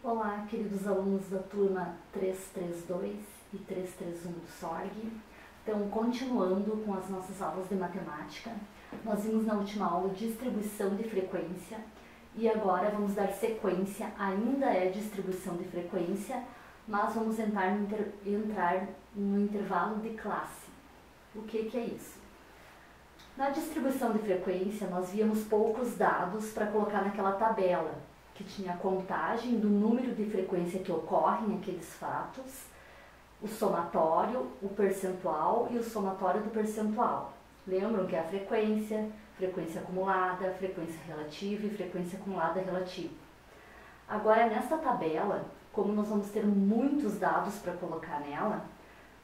Olá, queridos alunos da turma 332 e 331 do SORG. Então, continuando com as nossas aulas de matemática, nós vimos na última aula distribuição de frequência e agora vamos dar sequência, ainda é distribuição de frequência, mas vamos entrar no intervalo de classe. O que é isso? Na distribuição de frequência, nós víamos poucos dados para colocar naquela tabela, que tinha a contagem do número de frequência que ocorrem aqueles fatos, o somatório, o percentual e o somatório do percentual. Lembram que é a frequência acumulada, frequência relativa e frequência acumulada relativa. Agora, nessa tabela, como nós vamos ter muitos dados para colocar nela,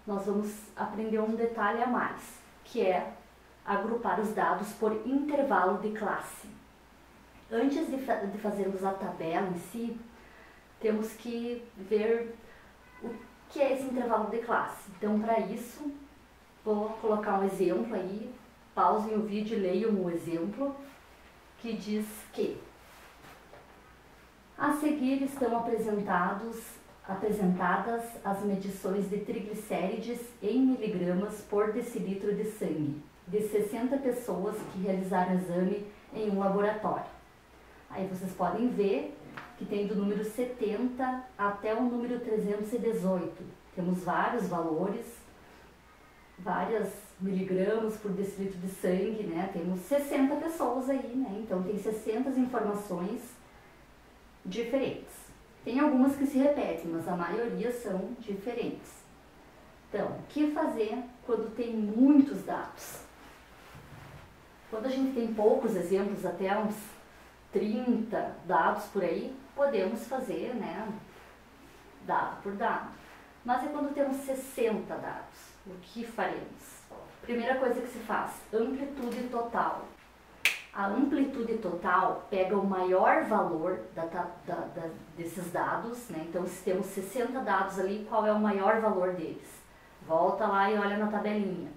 nós vamos aprender um detalhe a mais, que é agrupar os dados por intervalo de classe. Antes de fazermos a tabela em si, temos que ver o que é esse intervalo de classe. Então, para isso, vou colocar um exemplo aí, pausem o vídeo e leiam o exemplo, que diz que a seguir estão apresentadas as medições de triglicérides em miligramas por decilitro de sangue, de 60 pessoas que realizaram o exame em um laboratório. Aí vocês podem ver que tem do número 70 até o número 318. Temos vários valores, vários miligramas por decilitro de sangue, né? Temos 60 pessoas aí, né? Então tem 60 informações diferentes. Tem algumas que se repetem, mas a maioria são diferentes. Então, o que fazer quando tem muitos dados? Quando a gente tem poucos exemplos, até uns 30 dados por aí, podemos fazer, né, dado por dado. Mas é quando temos 60 dados, o que faremos? Primeira coisa que se faz, amplitude total. A amplitude total pega o maior valor desses dados, né? Então, se temos 60 dados ali, qual é o maior valor deles? Volta lá e olha na tabelinha.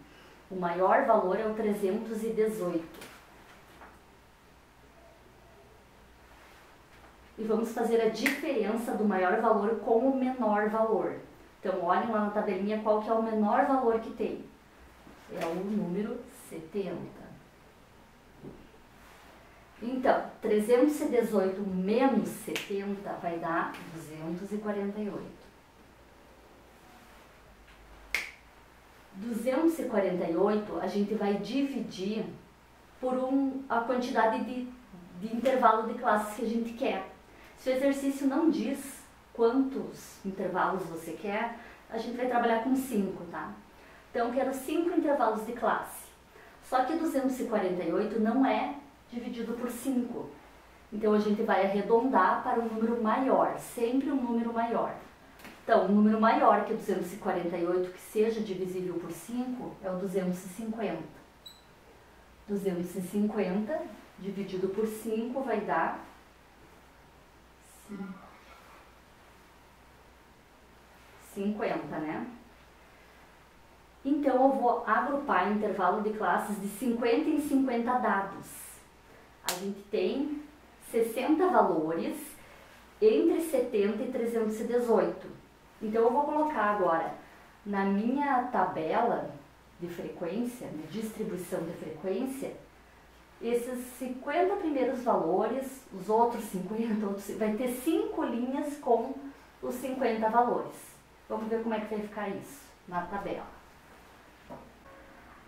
O maior valor é o 318. E vamos fazer a diferença do maior valor com o menor valor. Então, olhem lá na tabelinha qual que é o menor valor que tem. É o número 70. Então, 318 menos 70 vai dar 248. 248 a gente vai dividir por a quantidade de intervalo de classes que a gente quer. Se o exercício não diz quantos intervalos você quer, a gente vai trabalhar com 5, tá? Então, eu quero 5 intervalos de classe. Só que 248 não é dividido por 5. Então, a gente vai arredondar para um número maior, sempre um número maior. Então, um número maior que 248, que seja divisível por 5, é o 250. 250 dividido por 5 vai dar 50, né? Então, eu vou agrupar intervalo de classes de 50 em 50 dados. A gente tem 60 valores entre 70 e 318. Então, eu vou colocar agora na minha tabela de frequência, de distribuição de frequência, esses 50 primeiros valores, os outros 50, vai ter 5 linhas com os 50 valores. Vamos ver como é que vai ficar isso na tabela.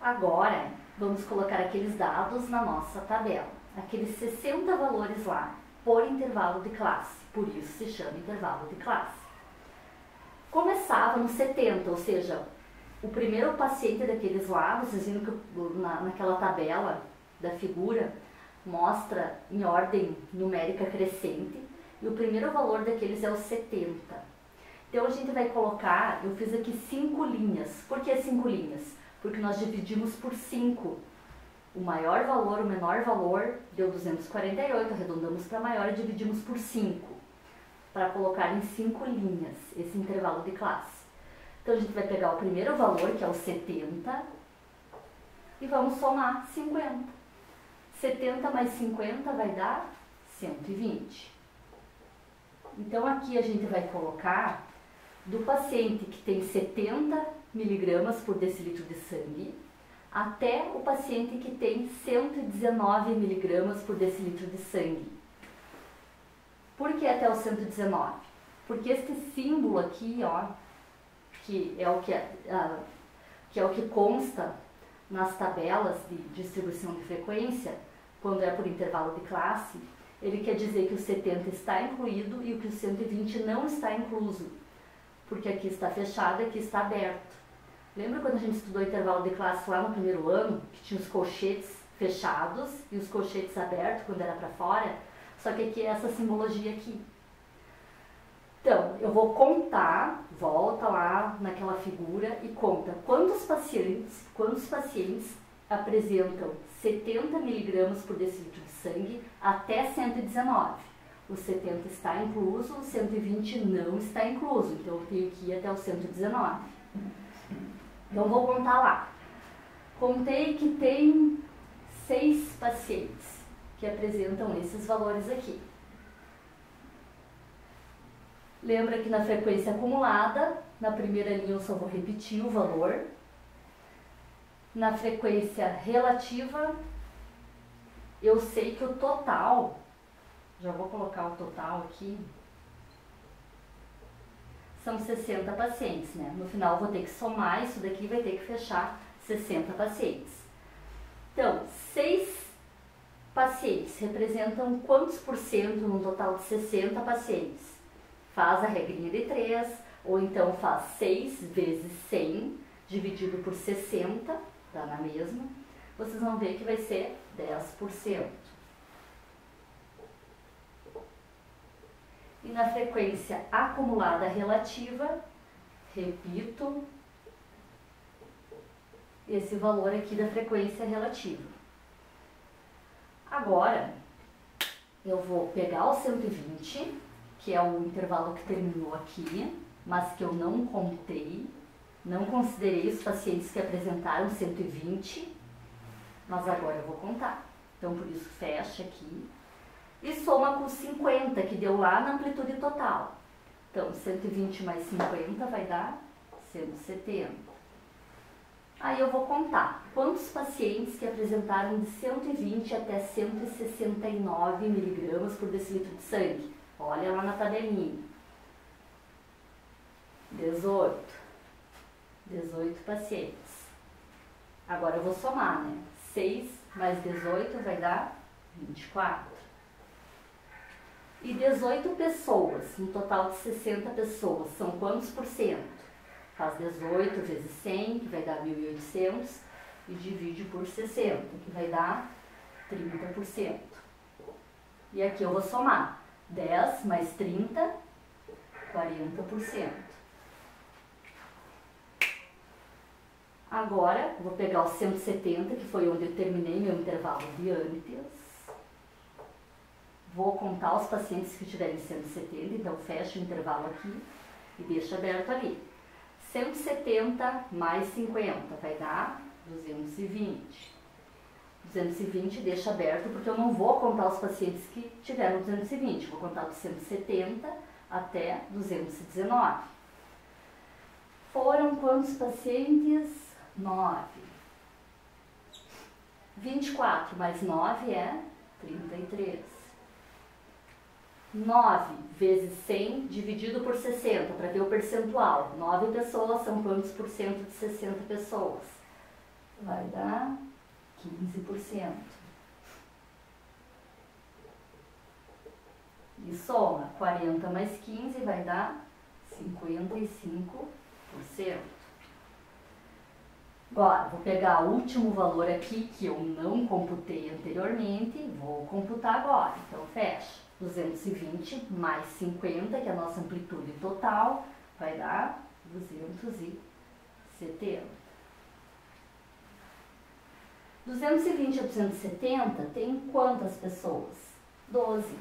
Agora, vamos colocar aqueles dados na nossa tabela. Aqueles 60 valores lá, por intervalo de classe. Por isso se chama intervalo de classe. Começava no 70, ou seja, o primeiro paciente daqueles lá, vocês viram que naquela tabela da figura mostra em ordem numérica crescente e o primeiro valor daqueles é o 70. Então a gente vai colocar, eu fiz aqui 5 linhas. Por que 5 linhas? Porque nós dividimos por 5. O maior valor, o menor valor deu 248, arredondamos para maior e dividimos por 5. Para colocar em 5 linhas esse intervalo de classe. Então a gente vai pegar o primeiro valor, que é o 70, e vamos somar 50. 70 mais 50 vai dar 120. Então aqui a gente vai colocar do paciente que tem 70 miligramas por decilitro de sangue até o paciente que tem 119 miligramas por decilitro de sangue. Por que até o 119? Porque este símbolo aqui, ó, que é o que consta nas tabelas de distribuição de frequência, quando é por intervalo de classe, ele quer dizer que o 70 está incluído e que o 120 não está incluso, porque aqui está fechado e aqui está aberto. Lembra quando a gente estudou intervalo de classe lá no primeiro ano, que tinha os colchetes fechados e os colchetes abertos quando era para fora? Só que aqui é essa simbologia aqui. Então, eu vou contar, volta lá naquela figura e conta quantos pacientes apresentam 70 miligramas por decilitro de sangue até 119. O 70 está incluso, o 120 não está incluso, então eu tenho que ir até o 119. Então vou contar lá. Contei que tem 6 pacientes que apresentam esses valores aqui. Lembra que na frequência acumulada, na primeira linha eu só vou repetir o valor. Na frequência relativa, eu sei que o total, já vou colocar o total aqui, são 60 pacientes, né? No final eu vou ter que somar, isso daqui vai ter que fechar 60 pacientes. Então, 6 pacientes representam quantos por cento num total de 60 pacientes? Faz a regrinha de 3, ou então faz 6 vezes 100 dividido por 60, dá na mesma. Vocês vão ver que vai ser 10%. E na frequência acumulada relativa, repito esse valor aqui da frequência relativa. Agora, eu vou pegar o 120, que é o intervalo que terminou aqui, mas que eu não contei, não considerei os pacientes que apresentaram 120, mas agora eu vou contar. Então, por isso, fecha aqui. E soma com 50, que deu lá na amplitude total. Então, 120 mais 50 vai dar 170. Aí eu vou contar quantos pacientes que apresentaram de 120 até 169 miligramas por decilitro de sangue. Olha lá na tabelinha. 18 pacientes. Agora eu vou somar, né? 6 mais 18 vai dar 24. E 18 pessoas, um total de 60 pessoas, são quantos por cento? Faz 18 vezes 100, que vai dar 1.800, e divide por 60, que vai dar 30%. E aqui eu vou somar 10 mais 30, 40%. Agora, eu vou pegar o 170, que foi onde eu terminei meu intervalo de antes. Vou contar os pacientes que tiverem 170, então fecho o intervalo aqui e deixo aberto ali. 170 mais 50 vai dar 220. 220 deixa aberto porque eu não vou contar os pacientes que tiveram 220, vou contar dos 170 até 219. Foram quantos pacientes? 9. 24 mais 9 é 33. 9 vezes 100 dividido por 60, para ver o percentual. 9 pessoas são quantos por cento de 60 pessoas? Vai dar 15%. E soma 40 mais 15 vai dar 55%. Agora, vou pegar o último valor aqui que eu não computei anteriormente, vou computar agora. Então, fecha. 220 mais 50, que é a nossa amplitude total, vai dar 270. 220 a 270 tem quantas pessoas? 12.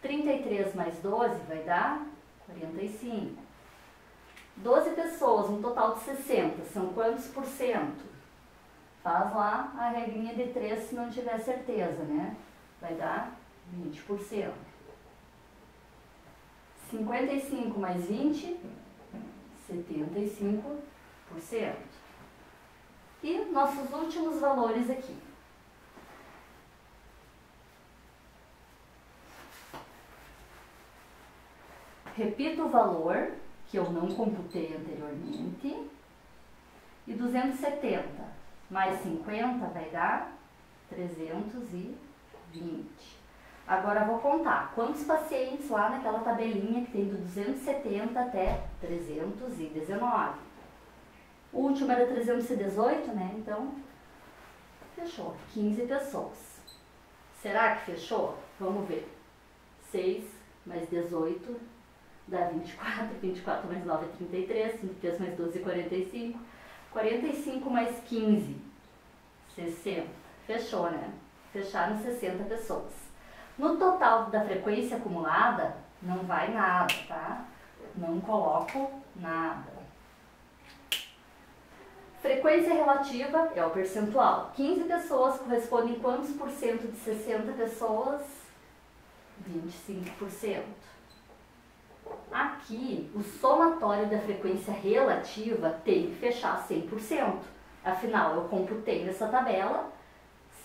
33 mais 12 vai dar 45. 12 pessoas, um total de 60, são quantos por cento? Faz lá a regrinha de 3 se não tiver certeza, né? Vai dar 20%. 55 mais 20, 75%. E nossos últimos valores aqui. Repito o valor que eu não computei anteriormente. E 270 mais 50 vai dar 320. Agora eu vou contar quantos pacientes lá naquela tabelinha que tem do 270 até 319. O último era 318, né? Então, fechou. 15 pessoas. Será que fechou? Vamos ver. 6 mais 18 dá 24. 24 mais 9 é 33. 33 mais 12 é 45. 45 mais 15, 60. Fechou, né? Fecharam 60 pessoas. No total da frequência acumulada, não vai nada, tá? Não coloco nada. Frequência relativa é o percentual. 15 pessoas correspondem quantos por cento de 60 pessoas? 25%. Aqui, o somatório da frequência relativa tem que fechar 100%. Afinal, eu computei nessa tabela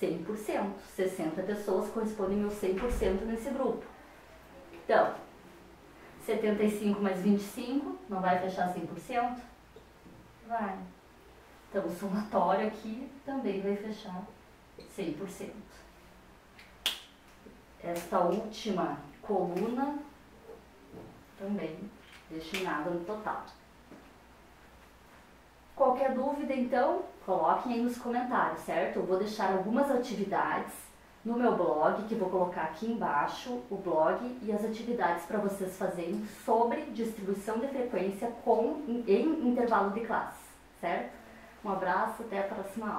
100%. 60 pessoas correspondem ao meu 100% nesse grupo. Então, 75 mais 25 não vai fechar 100%? Vai. Então, o somatório aqui também vai fechar 100%. Esta última coluna também deixo em nada no total. Qualquer dúvida, então, coloquem aí nos comentários, certo? Eu vou deixar algumas atividades no meu blog, que vou colocar aqui embaixo, o blog e as atividades para vocês fazerem sobre distribuição de frequência em intervalo de classe, certo? Um abraço, até a próxima aula.